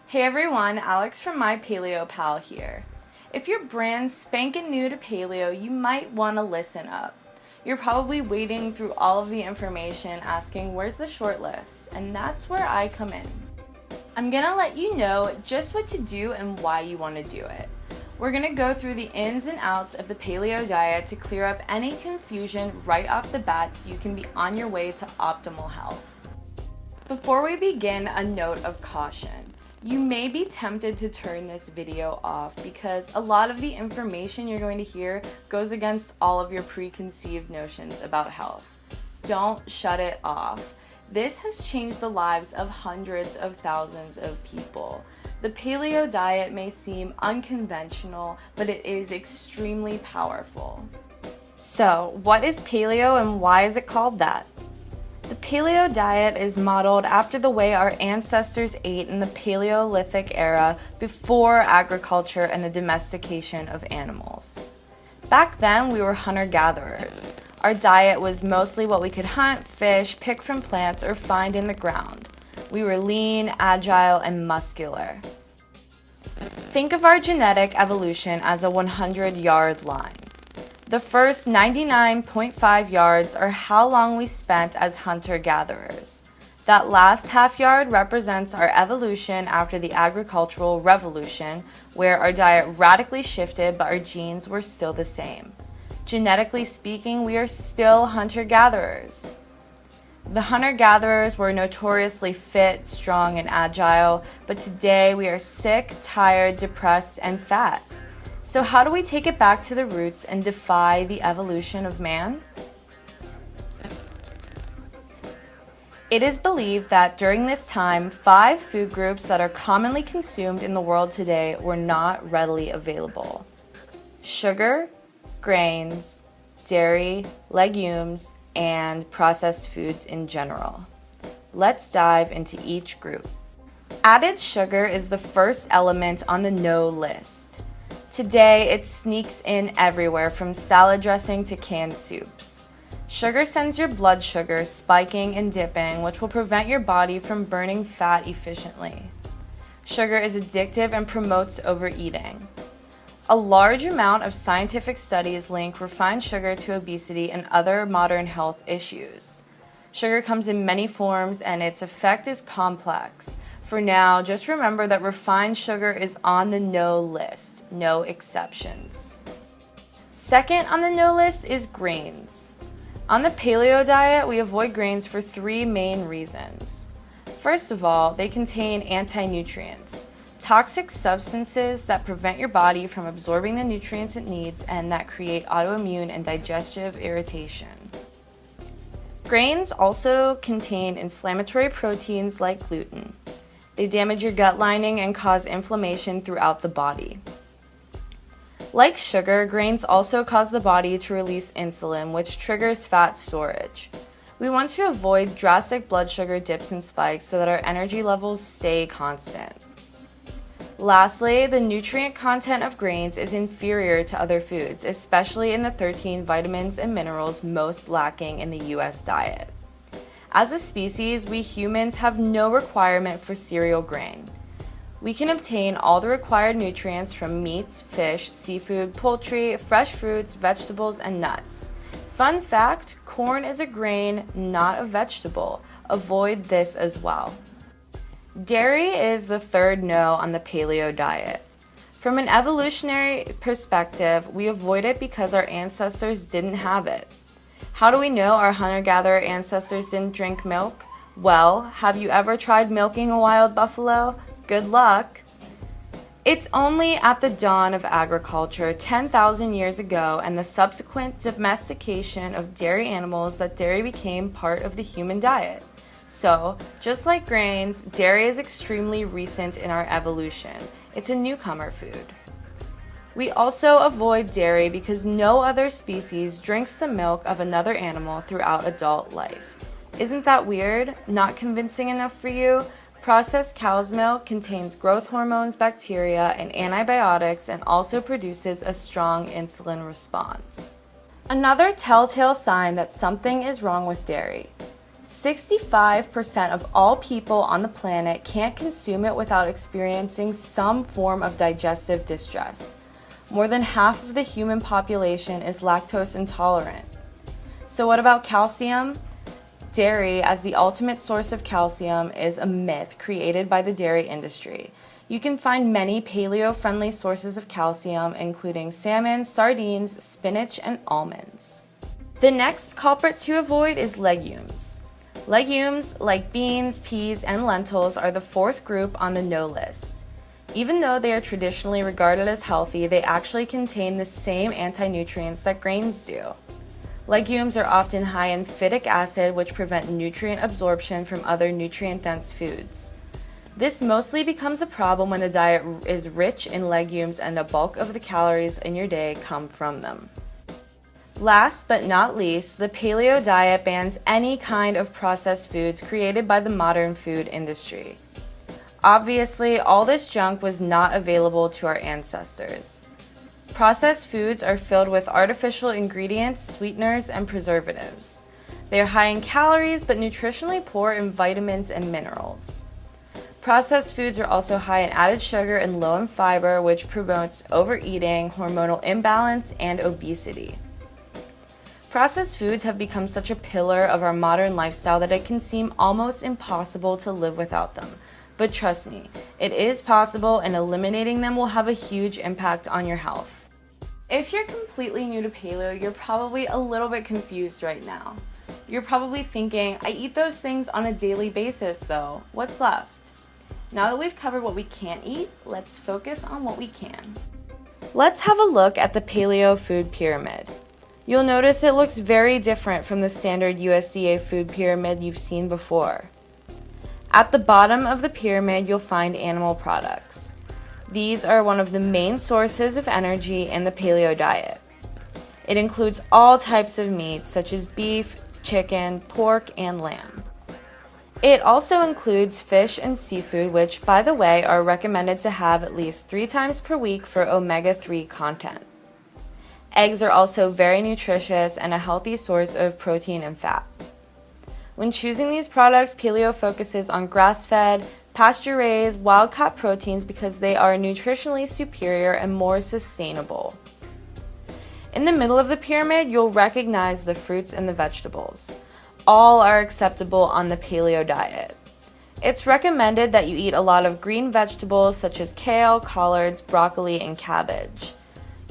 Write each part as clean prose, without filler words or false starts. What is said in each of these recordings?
Hey everyone, Alex from My Paleo Pal here. If you're brand spanking new to paleo, you might want to listen up. You're probably wading through all of the information asking where's the short list, and that's where I come in. I'm gonna let you know just what to do and why you want to do it. We're gonna go through the ins and outs of the paleo diet to clear up any confusion right off the bat so you can be on your way to optimal health. Before we begin, a note of caution. You may be tempted to turn this video off because a lot of the information you're going to hear goes against all of your preconceived notions about health. Don't shut it off. This has changed the lives of hundreds of thousands of people. The paleo diet may seem unconventional, but it is extremely powerful. So, what is paleo and why is it called that? The paleo diet is modeled after the way our ancestors ate in the Paleolithic era before agriculture and the domestication of animals. Back then, we were hunter-gatherers. Our diet was mostly what we could hunt, fish, pick from plants, or find in the ground. We were lean, agile, and muscular. Think of our genetic evolution as a 100-yard line. The first 99.5 yards are how long we spent as hunter-gatherers. That last half yard represents our evolution after the agricultural revolution, where our diet radically shifted but our genes were still the same. Genetically speaking, we are still hunter-gatherers. The hunter-gatherers were notoriously fit, strong, and agile, but today we are sick, tired, depressed, and fat. So how do we take it back to the roots and defy the evolution of man? It is believed that during this time, 5 food groups that are commonly consumed in the world today were not readily available: sugar, grains, dairy, legumes, and processed foods in general. Let's dive into each group. Added sugar is the first element on the no list. Today, it sneaks in everywhere from salad dressing to canned soups. Sugar sends your blood sugar spiking and dipping, which will prevent your body from burning fat efficiently. Sugar is addictive and promotes overeating. A large amount of scientific studies link refined sugar to obesity and other modern health issues. Sugar comes in many forms and its effect is complex. For now, just remember that refined sugar is on the no list, no exceptions. Second on the no list is grains. On the paleo diet, we avoid grains for 3 main reasons. First of all, they contain anti-nutrients, toxic substances that prevent your body from absorbing the nutrients it needs and that create autoimmune and digestive irritation. Grains also contain inflammatory proteins like gluten. They damage your gut lining and cause inflammation throughout the body. Like sugar, grains also cause the body to release insulin, which triggers fat storage. We want to avoid drastic blood sugar dips and spikes so that our energy levels stay constant. Lastly, the nutrient content of grains is inferior to other foods, especially in the 13 vitamins and minerals most lacking in the US diet. As a species, we humans have no requirement for cereal grain. We can obtain all the required nutrients from meats, fish, seafood, poultry, fresh fruits, vegetables, and nuts. Fun fact, corn is a grain, not a vegetable. Avoid this as well. Dairy is the third no on the paleo diet. From an evolutionary perspective, we avoid it because our ancestors didn't have it. How do we know our hunter-gatherer ancestors didn't drink milk? Well, have you ever tried milking a wild buffalo? Good luck! It's only at the dawn of agriculture 10,000 years ago and the subsequent domestication of dairy animals that dairy became part of the human diet. So, just like grains, dairy is extremely recent in our evolution. It's a newcomer food. We also avoid dairy because no other species drinks the milk of another animal throughout adult life. Isn't that weird? Not convincing enough for you? Processed cow's milk contains growth hormones, bacteria, and antibiotics and also produces a strong insulin response. Another telltale sign that something is wrong with dairy. 65% of all people on the planet can't consume it without experiencing some form of digestive distress. More than half of the human population is lactose intolerant. So what about calcium? Dairy, as the ultimate source of calcium, is a myth created by the dairy industry. You can find many paleo-friendly sources of calcium, including salmon, sardines, spinach, and almonds. The next culprit to avoid is legumes. Legumes, like beans, peas, and lentils, are the fourth group on the no list. Even though they are traditionally regarded as healthy, they actually contain the same anti-nutrients that grains do. Legumes are often high in phytic acid, which prevent nutrient absorption from other nutrient-dense foods. This mostly becomes a problem when the diet is rich in legumes and a bulk of the calories in your day come from them. Last but not least, the paleo diet bans any kind of processed foods created by the modern food industry. Obviously, all this junk was not available to our ancestors. Processed foods are filled with artificial ingredients, sweeteners, and preservatives. They are high in calories but nutritionally poor in vitamins and minerals. Processed foods are also high in added sugar and low in fiber, which promotes overeating, hormonal imbalance, and obesity. Processed foods have become such a pillar of our modern lifestyle that it can seem almost impossible to live without them. But trust me, it is possible, and eliminating them will have a huge impact on your health. If you're completely new to paleo, you're probably a little bit confused right now. You're probably thinking, I eat those things on a daily basis though. What's left? Now that we've covered what we can't eat, let's focus on what we can. Let's have a look at the paleo food pyramid. You'll notice it looks very different from the standard USDA food pyramid you've seen before. At the bottom of the pyramid, you'll find animal products. These are one of the main sources of energy in the paleo diet. It includes all types of meats such as beef, chicken, pork, and lamb. It also includes fish and seafood, which, by the way, are recommended to have at least 3 times per week for omega-3 content. Eggs are also very nutritious and a healthy source of protein and fat. When choosing these products, paleo focuses on grass-fed, pasture-raised, wild-caught proteins because they are nutritionally superior and more sustainable. In the middle of the pyramid, you'll recognize the fruits and the vegetables. All are acceptable on the paleo diet. It's recommended that you eat a lot of green vegetables such as kale, collards, broccoli, and cabbage.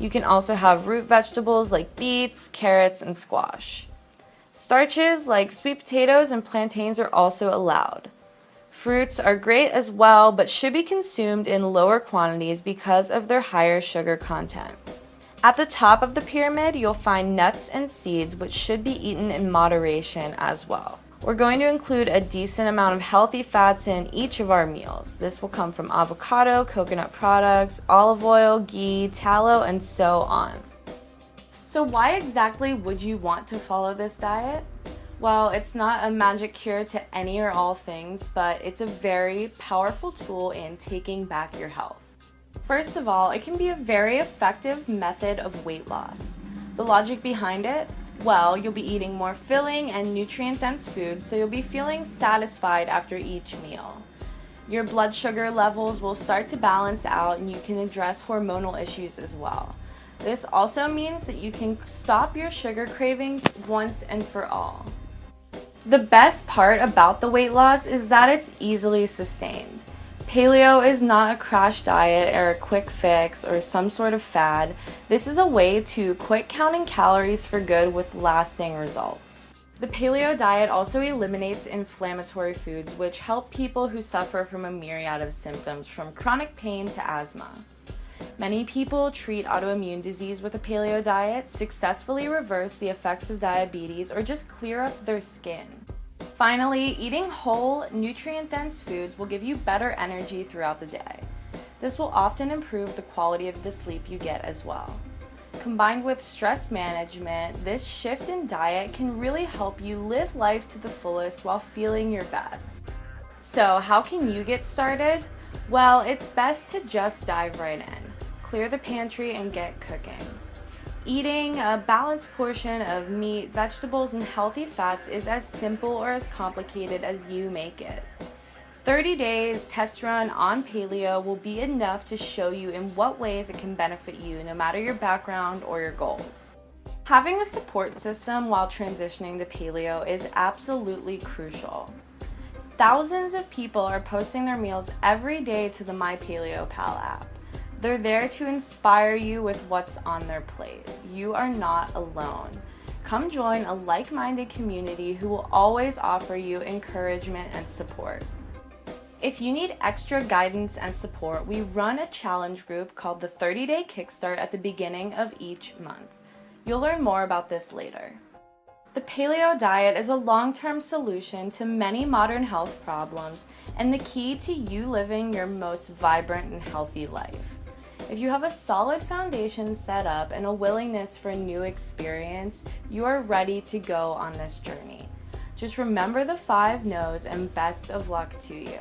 You can also have root vegetables like beets, carrots, and squash. Starches like sweet potatoes and plantains are also allowed. Fruits are great as well, but should be consumed in lower quantities because of their higher sugar content. At the top of the pyramid, you'll find nuts and seeds, which should be eaten in moderation as well. We're going to include a decent amount of healthy fats in each of our meals. This will come from avocado, coconut products, olive oil, ghee, tallow, and so on. So why exactly would you want to follow this diet? Well, it's not a magic cure to any or all things, but it's a very powerful tool in taking back your health. First of all, it can be a very effective method of weight loss. The logic behind it? Well, you'll be eating more filling and nutrient-dense foods, so you'll be feeling satisfied after each meal. Your blood sugar levels will start to balance out, and you can address hormonal issues as well. This also means that you can stop your sugar cravings once and for all. The best part about the weight loss is that it's easily sustained. Paleo is not a crash diet or a quick fix or some sort of fad. This is a way to quit counting calories for good with lasting results. The paleo diet also eliminates inflammatory foods, which help people who suffer from a myriad of symptoms, from chronic pain to asthma. Many people treat autoimmune disease with a paleo diet, successfully reverse the effects of diabetes, or just clear up their skin. Finally, eating whole, nutrient-dense foods will give you better energy throughout the day. This will often improve the quality of the sleep you get as well. Combined with stress management, this shift in diet can really help you live life to the fullest while feeling your best. So, how can you get started? Well, it's best to just dive right in. Clear the pantry and get cooking. Eating a balanced portion of meat, vegetables, and healthy fats is as simple or as complicated as you make it. 30 days test run on paleo will be enough to show you in what ways it can benefit you, no matter your background or your goals. Having a support system while transitioning to paleo is absolutely crucial. Thousands of people are posting their meals every day to the My Paleo Pal app. They're there to inspire you with what's on their plate. You are not alone. Come join a like-minded community who will always offer you encouragement and support. If you need extra guidance and support, we run a challenge group called the 30-Day Kickstart at the beginning of each month. You'll learn more about this later. The paleo diet is a long-term solution to many modern health problems and the key to you living your most vibrant and healthy life. If you have a solid foundation set up and a willingness for a new experience, you are ready to go on this journey. Just remember the 5 no's and best of luck to you.